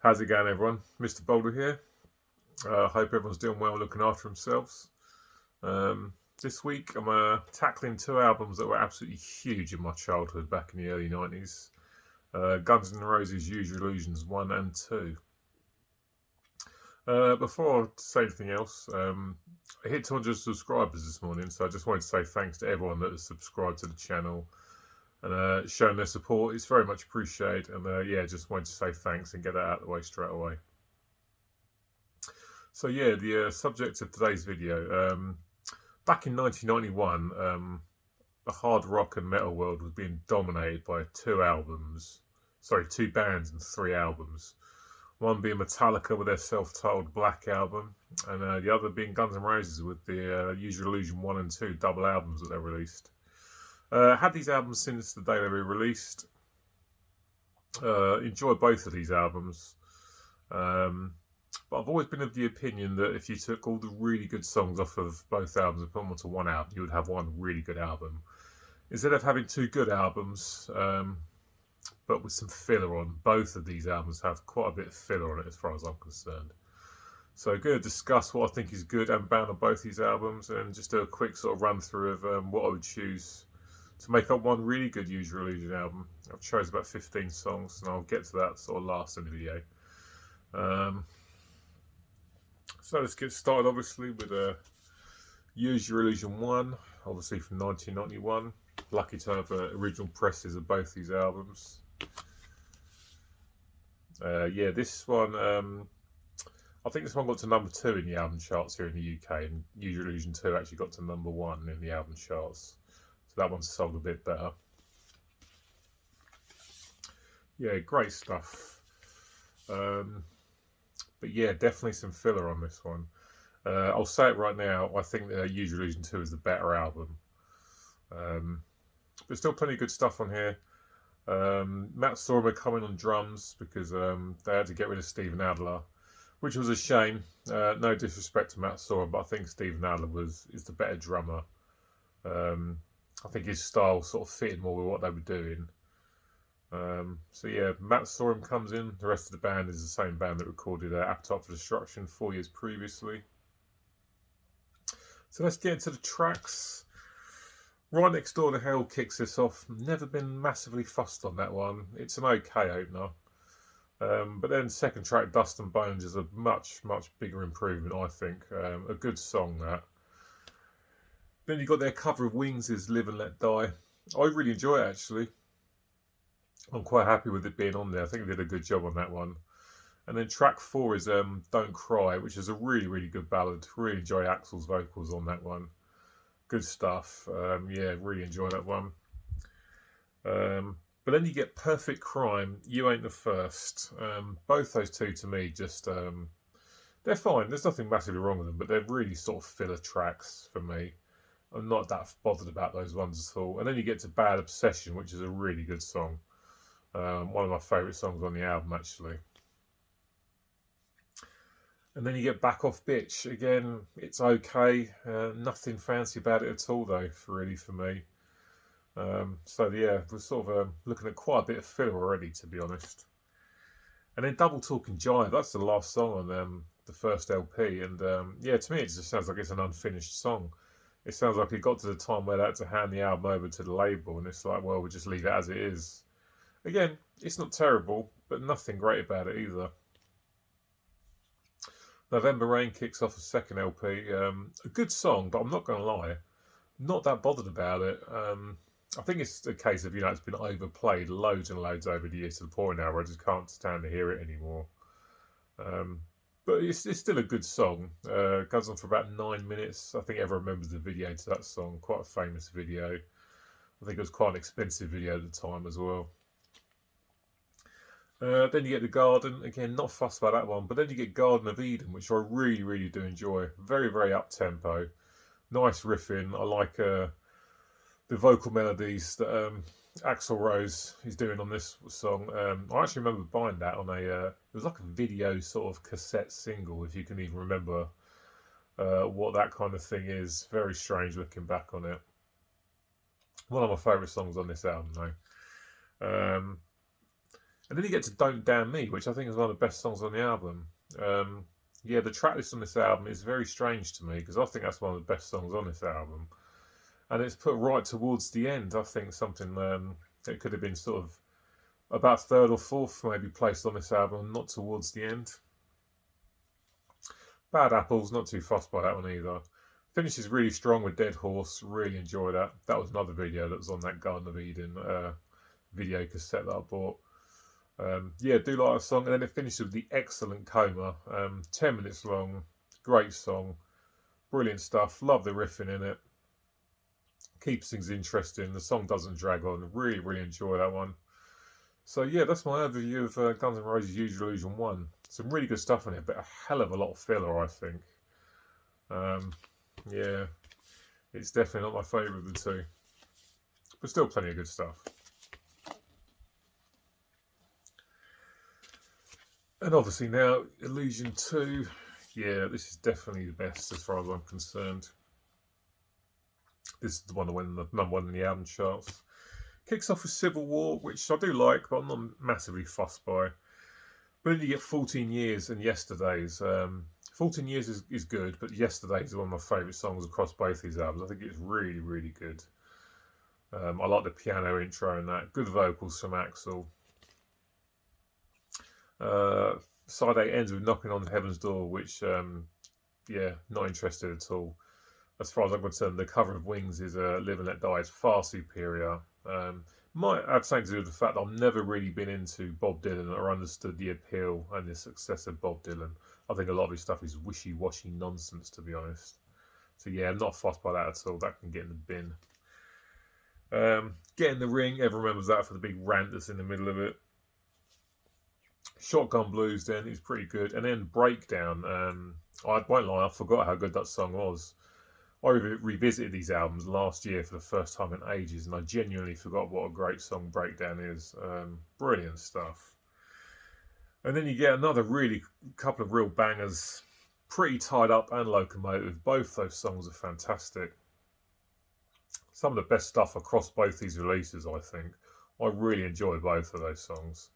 How's it going, everyone? Mr. Boulder here. Hope everyone's doing well, looking after themselves. This week, I'm tackling two albums that were absolutely huge in my childhood back in the early 90s. Guns N' Roses' Use Your Illusions 1 and 2. Before I say anything else, I hit 200 subscribers this morning, so I just wanted to say thanks to everyone that has subscribed to the channel and shown their support. It's very much appreciated, and just wanted to say thanks and get that out of the way straight away. So yeah, the subject of today's video, back in 1991, the hard rock and metal world was being dominated by two bands and three albums. One being Metallica with their self-titled Black album, and the other being Guns N' Roses with the Use Your Illusion 1 and 2 double albums that they released. Had these albums since the day they were released. Enjoyed both of these albums. But I've always been of the opinion that if you took all the really good songs off of both albums and put them onto one album, you would have one really good album. Instead of having two good albums, but with some filler on, both of these albums have quite a bit of filler on it as far as I'm concerned. So I'm going to discuss what I think is good and bad on both these albums and just do a quick sort of run through of what I would choose to make up one really good Use Your Illusion album. I've chosen about 15 songs and I'll get to that sort of last in the video. So let's get started obviously with Use Your Illusion 1, obviously from 1991. Lucky to have original presses of both these albums. This one, I think this one got to number 2 in the album charts here in the UK, and Use Your Illusion 2 actually got to number 1 in the album charts. So that one's sold a bit better. Yeah, great stuff. But yeah, definitely some filler on this one. I'll say it right now, I think Use Your Illusion 2 is the better album. There's still plenty of good stuff on here. Matt Sorum are coming on drums because they had to get rid of Steven Adler, which was a shame. No disrespect to Matt Sorum, but I think Steven Adler is the better drummer. I think his style sort of fitted more with what they were doing. So yeah, Matt Sorum comes in. The rest of the band is the same band that recorded Appetite for Destruction 4 years previously. So let's get into the tracks. Right Next Door to Hell kicks this off. Never been massively fussed on that one. It's an okay opener. But then second track, Dust and Bones, is a much bigger improvement, I think. A good song, that. Then you've got their cover of Wings' Live and Let Die. I really enjoy it, actually. I'm quite happy with it being on there. I think they did a good job on that one. And then track 4 is Don't Cry, which is a really good ballad. Really enjoy Axl's vocals on that one. Good stuff. Yeah, really enjoy that one. But then you get Perfect Crime, You Ain't the First. Both those two to me just they're fine. There's nothing massively wrong with them, but they're really sort of filler tracks for me. I'm not that bothered about those ones at all. And then you get to Bad Obsession, which is a really good song. One of my favourite songs on the album, actually. And then you get Back Off Bitch. Again, it's okay. Nothing fancy about it at all, though, really, for me. So yeah, we're sort of looking at quite a bit of filler already, to be honest. And then Double Talking Jive, that's the last song on the first LP. And yeah, to me it just sounds like it's an unfinished song. It sounds like it got to the time where they had to hand the album over to the label, and it's like, well, we'll just leave it as it is. Again, it's not terrible, but nothing great about it either. November Rain kicks off a second LP. A good song, but I'm not going to lie, not that bothered about it. I think it's a case of, it's been overplayed loads and loads over the years to the point now where I just can't stand to hear it anymore. But it's still a good song. Goes on for about 9 minutes. I think everyone remembers the video to that song. Quite a famous video. I think it was quite an expensive video at the time as well. Then you get The Garden. Again, not fussed about that one. But then you get Garden of Eden, which I really do enjoy. Very up-tempo. Nice riffing. I like the vocal melodies that Axl Rose is doing on this song. I actually remember buying that on it was like a video sort of cassette single, if you can even remember what that kind of thing is. Very strange looking back on it. One of my favourite songs on this album, though. And then you get to Don't Damn Me, which I think is one of the best songs on the album. Yeah, the track list on this album is very strange to me because I think that's one of the best songs on this album. And it's put right towards the end. I think something that could have been sort of about third or fourth maybe placed on this album, not towards the end. Bad Apples, not too fussed by that one either. Finishes really strong with Dead Horse, really enjoy that. That was another video that was on that Garden of Eden video cassette that I bought. Yeah, do like a song. And then it finishes with the excellent Coma. 10 minutes long, great song, brilliant stuff. Love the riffing in it. Keeps things interesting. The song doesn't drag on. Really, really enjoy that one. So yeah, that's my overview of Guns N' Roses' Use Your Illusion 1. Some really good stuff in it, but a hell of a lot of filler, I think. Yeah, it's definitely not my favourite of the two. But still plenty of good stuff. And obviously now, Illusion 2. Yeah, this is definitely the best as far as I'm concerned. This is the one that went the number one in the album charts. Kicks off with Civil War, which I do like, but I'm not massively fussed by. But then you get 14 Years and Yesterdays. 14 Years is good, but Yesterdays is one of my favourite songs across both these albums. I think it's really, really good. I like the piano intro and that. Good vocals from Axl. Side 8 ends with Knocking on Heaven's Door, which, yeah, not interested at all. As far as I'm concerned, the cover of Wings is Live and Let Die is far superior. Might have something to do with the fact that I've never really been into Bob Dylan or understood the appeal and the success of Bob Dylan. I think a lot of his stuff is wishy-washy nonsense, to be honest. So yeah, I'm not fussed by that at all. That can get in the bin. Get in the Ring, everyone remembers that for the big rant that's in the middle of it. Shotgun Blues then is pretty good. And then Breakdown. I won't lie, I forgot how good that song was. I revisited these albums last year for the first time in ages, and I genuinely forgot what a great song Breakdown is. Brilliant stuff. And then you get another really couple of real bangers. Pretty Tied Up and Locomotive. Both those songs are fantastic. Some of the best stuff across both these releases, I think. I really enjoy both of those songs.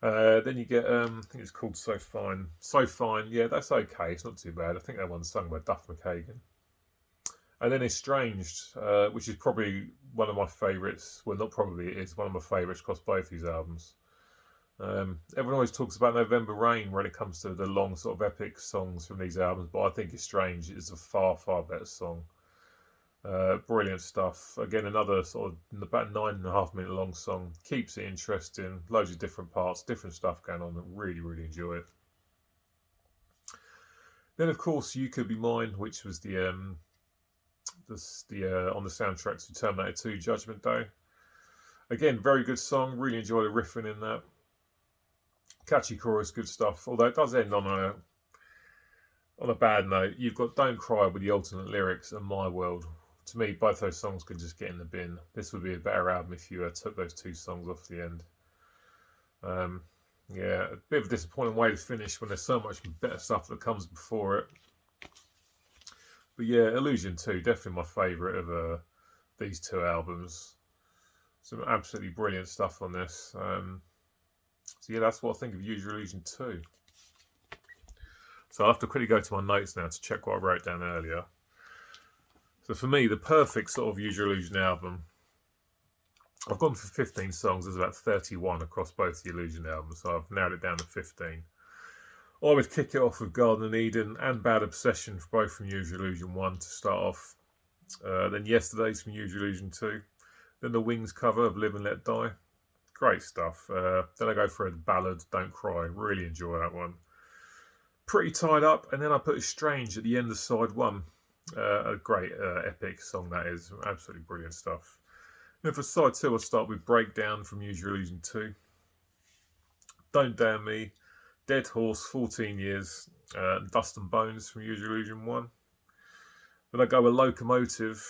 Then you get, I think it's called So Fine. So Fine, yeah, that's okay. It's not too bad. I think that one's sung by Duff McKagan. And then Estranged, which is probably one of my favourites. Well, not probably, it is one of my favourites across both these albums. Everyone always talks about November Rain when it comes to the long sort of epic songs from these albums, but I think Estranged is a far, far better song. Brilliant stuff. Again, another sort of about 9.5 minute long song. Keeps it interesting. Loads of different parts, different stuff going on. I really, really enjoy it. Then, of course, You Could Be Mine, which was the on the soundtrack to Terminator 2 Judgment Day. Again, very good song. Really enjoy the riffing in that. Catchy chorus, good stuff. Although it does end on a bad note. You've got Don't Cry with the alternate lyrics and My World. To me, both those songs could just get in the bin. This would be a better album if you took those two songs off the end. Yeah, a bit of a disappointing way to finish when there's so much better stuff that comes before it. But yeah, Illusion 2, definitely my favourite of these two albums. Some absolutely brilliant stuff on this. So yeah, that's what I think of Use Your Illusion 2. So I'll have to quickly go to my notes now to check what I wrote down earlier. So for me, the perfect sort of Use Your Illusion album, I've gone for 15 songs. There's about 31 across both the Illusion albums, so I've narrowed it down to 15. I would kick it off with Garden of Eden and Bad Obsession, both from Use Your Illusion 1 to start off. Then Yesterdays from Use Your Illusion 2. Then the Wings cover of Live and Let Die. Great stuff. Then I go for a ballad, Don't Cry. Really enjoy that one. Pretty Tied Up, and then I put Strange at the end of side 1. A great epic song that is. Absolutely brilliant stuff. Then for side 2, I'll start with Breakdown from Use Your Illusion 2. Don't Damn Me. Dead Horse, 14 Years. Dust and Bones from Use Your Illusion 1. Then I go with Locomotive.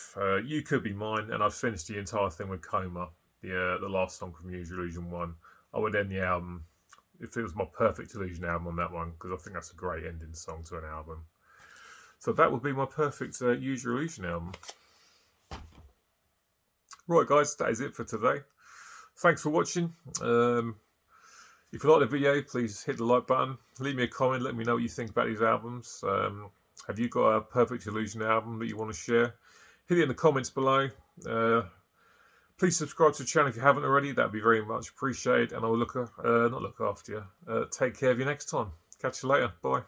You Could Be Mine. And I've finished the entire thing with Coma. The last song from Use Your Illusion 1. I would end the album, if it was my perfect Illusion album, on that one, because I think that's a great ending song to an album. So that would be my perfect Use Your Illusion album. Right, guys, that is it for today. Thanks for watching. If you like the video, please hit the like button. Leave me a comment. Let me know what you think about these albums. Have you got a Perfect Illusion album that you want to share? Hit it in the comments below. Please subscribe to the channel if you haven't already. That'd be very much appreciated. And I will not look after you. Take care of you next time. Catch you later. Bye.